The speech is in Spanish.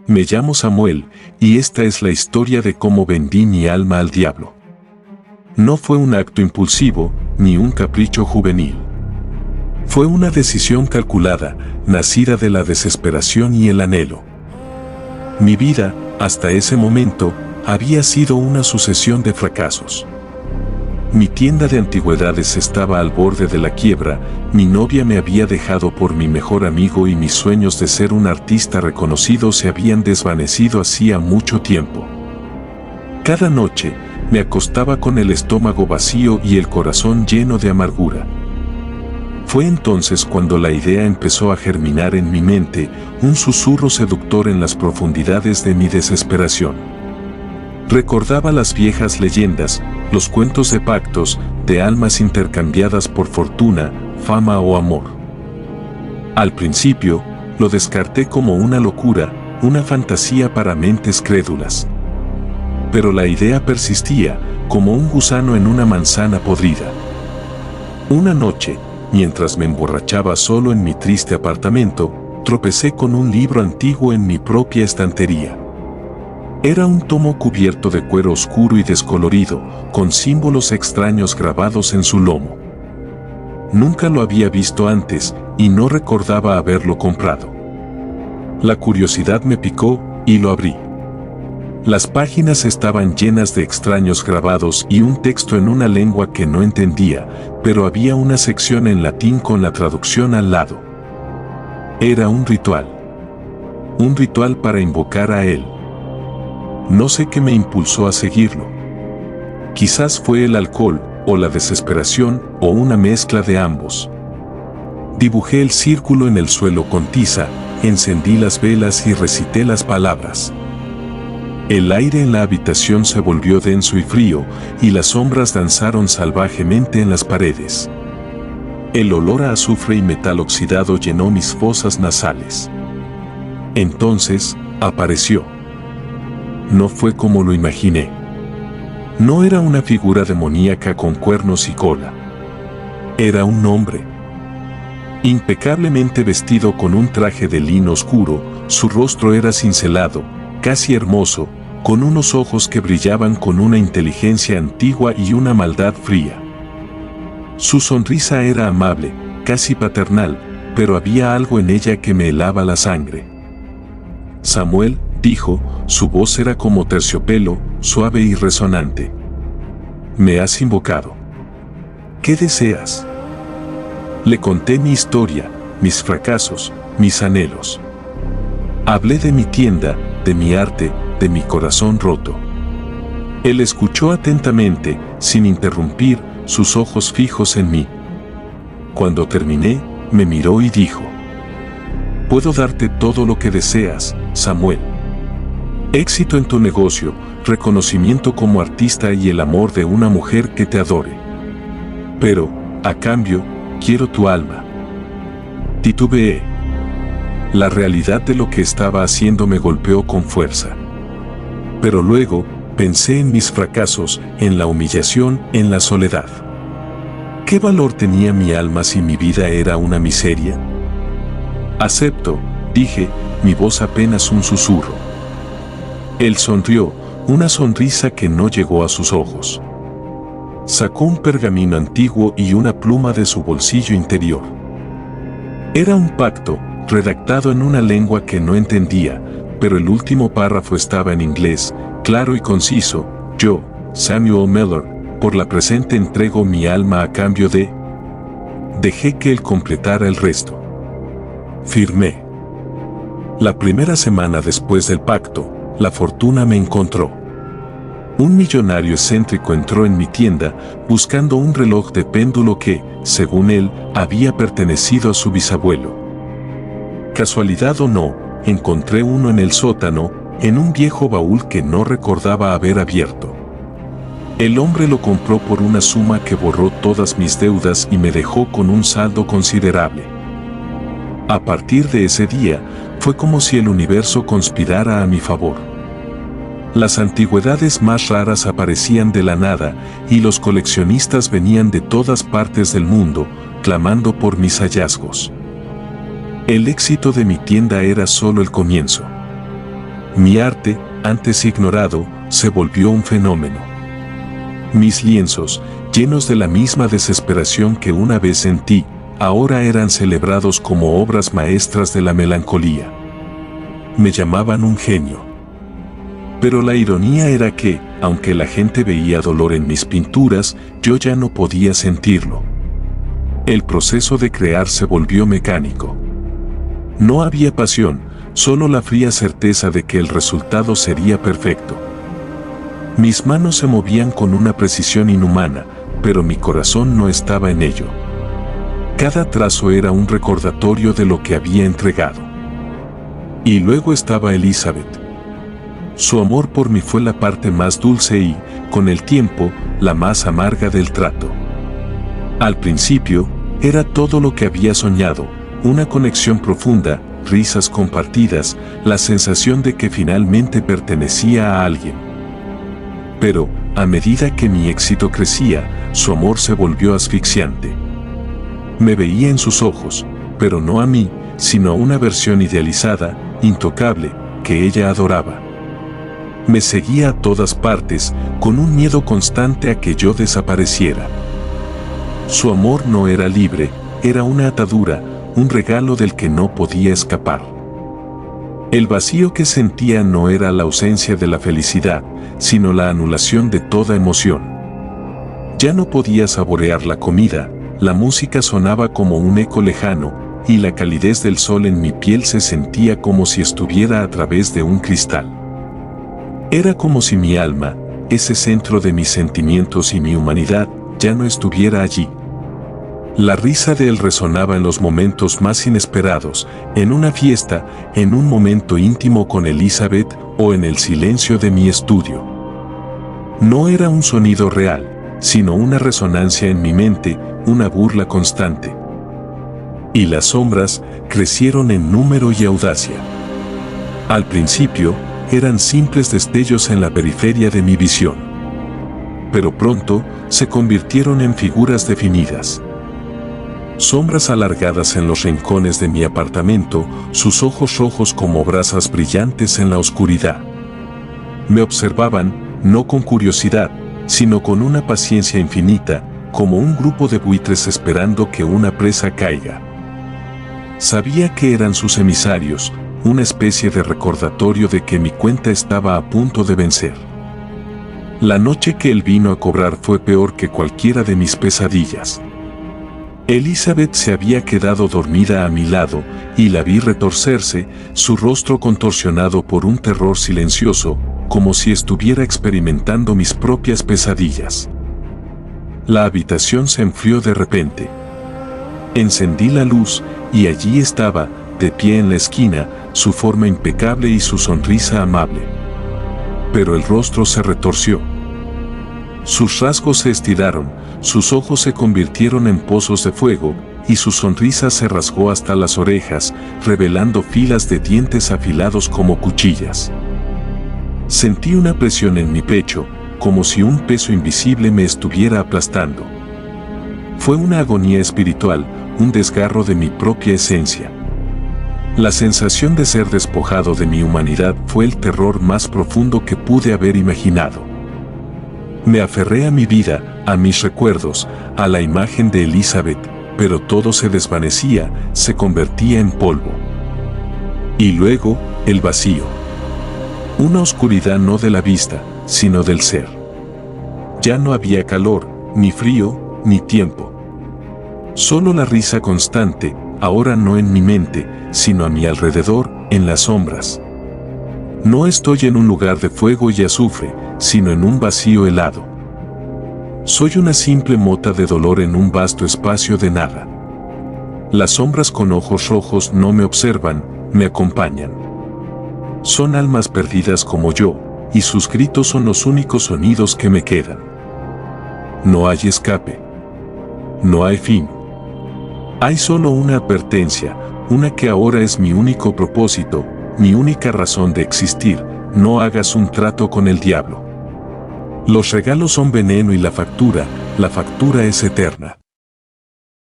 Me llamo Samuel, y esta es la historia de cómo vendí mi alma al diablo. No fue un acto impulsivo, ni un capricho juvenil. Fue una decisión calculada, nacida de la desesperación y el anhelo. Mi vida, hasta ese momento, había sido una sucesión de fracasos. Mi tienda de antigüedades estaba al borde de la quiebra, mi novia me había dejado por mi mejor amigo y mis sueños de ser un artista reconocido se habían desvanecido hacía mucho tiempo. Cada noche, me acostaba con el estómago vacío y el corazón lleno de amargura. Fue entonces cuando la idea empezó a germinar en mi mente, un susurro seductor en las profundidades de mi desesperación. Recordaba las viejas leyendas, los cuentos de pactos, de almas intercambiadas por fortuna, fama o amor. Al principio, lo descarté como una locura, una fantasía para mentes crédulas. Pero la idea persistía, como un gusano en una manzana podrida. Una noche, mientras me emborrachaba solo en mi triste apartamento, tropecé con un libro antiguo en mi propia estantería. Era un tomo cubierto de cuero oscuro y descolorido, con símbolos extraños grabados en su lomo. Nunca lo había visto antes y no recordaba haberlo comprado. La curiosidad me picó y lo abrí. Las páginas estaban llenas de extraños grabados y un texto en una lengua que no entendía, pero había una sección en latín con la traducción al lado. Era un ritual para invocar a él. No sé qué me impulsó a seguirlo. Quizás fue el alcohol, o la desesperación, o una mezcla de ambos. Dibujé el círculo en el suelo con tiza, encendí las velas y recité las palabras. El aire en la habitación se volvió denso y frío, y las sombras danzaron salvajemente en las paredes. El olor a azufre y metal oxidado llenó mis fosas nasales. Entonces, apareció. No fue como lo imaginé. No era una figura demoníaca con cuernos y cola. Era un hombre. Impecablemente vestido con un traje de lino oscuro, su rostro era cincelado, casi hermoso, con unos ojos que brillaban con una inteligencia antigua y una maldad fría. Su sonrisa era amable, casi paternal, pero había algo en ella que me helaba la sangre. Samuel, dijo, su voz era como terciopelo, suave y resonante. Me has invocado. ¿Qué deseas? Le conté mi historia, mis fracasos, mis anhelos. Hablé de mi tienda, de mi arte, de mi corazón roto. Él escuchó atentamente, sin interrumpir, sus ojos fijos en mí. Cuando terminé, me miró y dijo: puedo darte todo lo que deseas, Samuel. Éxito en tu negocio, reconocimiento como artista y el amor de una mujer que te adore. Pero, a cambio, quiero tu alma. Titubeé. La realidad de lo que estaba haciendo me golpeó con fuerza. Pero luego, pensé en mis fracasos, en la humillación, en la soledad. ¿Qué valor tenía mi alma si mi vida era una miseria? Acepto, dije, mi voz apenas un susurro. Él sonrió, una sonrisa que no llegó a sus ojos. Sacó un pergamino antiguo y una pluma de su bolsillo interior. Era un pacto, redactado en una lengua que no entendía, pero el último párrafo estaba en inglés, claro y conciso. Yo, Samuel Miller, por la presente entrego mi alma a cambio de... Dejé que él completara el resto. Firmé. La primera semana después del pacto, la fortuna me encontró. Un millonario excéntrico entró en mi tienda buscando un reloj de péndulo que, según él, había pertenecido a su bisabuelo. Casualidad o no, encontré uno en el sótano, en un viejo baúl que no recordaba haber abierto. El hombre lo compró por una suma que borró todas mis deudas y me dejó con un saldo considerable. A partir de ese día, fue como si el universo conspirara a mi favor. Las antigüedades más raras aparecían de la nada y los coleccionistas venían de todas partes del mundo, clamando por mis hallazgos. El éxito de mi tienda era solo el comienzo. Mi arte, antes ignorado, se volvió un fenómeno. Mis lienzos, llenos de la misma desesperación que una vez sentí, ahora eran celebrados como obras maestras de la melancolía. Me llamaban un genio. Pero la ironía era que, aunque la gente veía dolor en mis pinturas, yo ya no podía sentirlo. El proceso de crear se volvió mecánico. No había pasión, solo la fría certeza de que el resultado sería perfecto. Mis manos se movían con una precisión inhumana, pero mi corazón no estaba en ello. Cada trazo era un recordatorio de lo que había entregado. Y luego estaba Elizabeth. Su amor por mí fue la parte más dulce y, con el tiempo, la más amarga del trato. Al principio, era todo lo que había soñado, una conexión profunda, risas compartidas, la sensación de que finalmente pertenecía a alguien. Pero, a medida que mi éxito crecía, su amor se volvió asfixiante. Me veía en sus ojos, pero no a mí, sino a una versión idealizada, intocable, que ella adoraba. Me seguía a todas partes, con un miedo constante a que yo desapareciera. Su amor no era libre, era una atadura, un regalo del que no podía escapar. El vacío que sentía no era la ausencia de la felicidad, sino la anulación de toda emoción. Ya no podía saborear la comida, la música sonaba como un eco lejano, y la calidez del sol en mi piel se sentía como si estuviera a través de un cristal. Era como si mi alma, ese centro de mis sentimientos y mi humanidad, ya no estuviera allí. La risa de él resonaba en los momentos más inesperados, en una fiesta, en un momento íntimo con Elizabeth o en el silencio de mi estudio. No era un sonido real, sino una resonancia en mi mente, una burla constante. Y las sombras crecieron en número y audacia. Al principio, eran simples destellos en la periferia de mi visión. Pero pronto, se convirtieron en figuras definidas. Sombras alargadas en los rincones de mi apartamento, sus ojos rojos como brasas brillantes en la oscuridad. Me observaban, no con curiosidad, sino con una paciencia infinita, como un grupo de buitres esperando que una presa caiga. Sabía que eran sus emisarios, una especie de recordatorio de que mi cuenta estaba a punto de vencer. La noche que él vino a cobrar fue peor que cualquiera de mis pesadillas. Elizabeth se había quedado dormida a mi lado, y la vi retorcerse, su rostro contorsionado por un terror silencioso, como si estuviera experimentando mis propias pesadillas. La habitación se enfrió de repente. Encendí la luz, y allí estaba, de pie en la esquina, su forma impecable y su sonrisa amable. Pero el rostro se retorció. Sus rasgos se estiraron, sus ojos se convirtieron en pozos de fuego, y su sonrisa se rasgó hasta las orejas, revelando filas de dientes afilados como cuchillas. Sentí una presión en mi pecho, como si un peso invisible me estuviera aplastando. Fue una agonía espiritual, un desgarro de mi propia esencia. La sensación de ser despojado de mi humanidad fue el terror más profundo que pude haber imaginado. Me aferré a mi vida, a mis recuerdos, a la imagen de Elizabeth, pero todo se desvanecía, se convertía en polvo. Y luego, el vacío. Una oscuridad no de la vista, sino del ser. Ya no había calor, ni frío, ni tiempo. Solo la risa constante, ahora no en mi mente, sino a mi alrededor, en las sombras. No estoy en un lugar de fuego y azufre, sino en un vacío helado. Soy una simple mota de dolor en un vasto espacio de nada. Las sombras con ojos rojos no me observan, me acompañan. Son almas perdidas como yo, y sus gritos son los únicos sonidos que me quedan. No hay escape. No hay fin. Hay solo una advertencia, una que ahora es mi único propósito, mi única razón de existir: no hagas un trato con el diablo. Los regalos son veneno y la factura es eterna.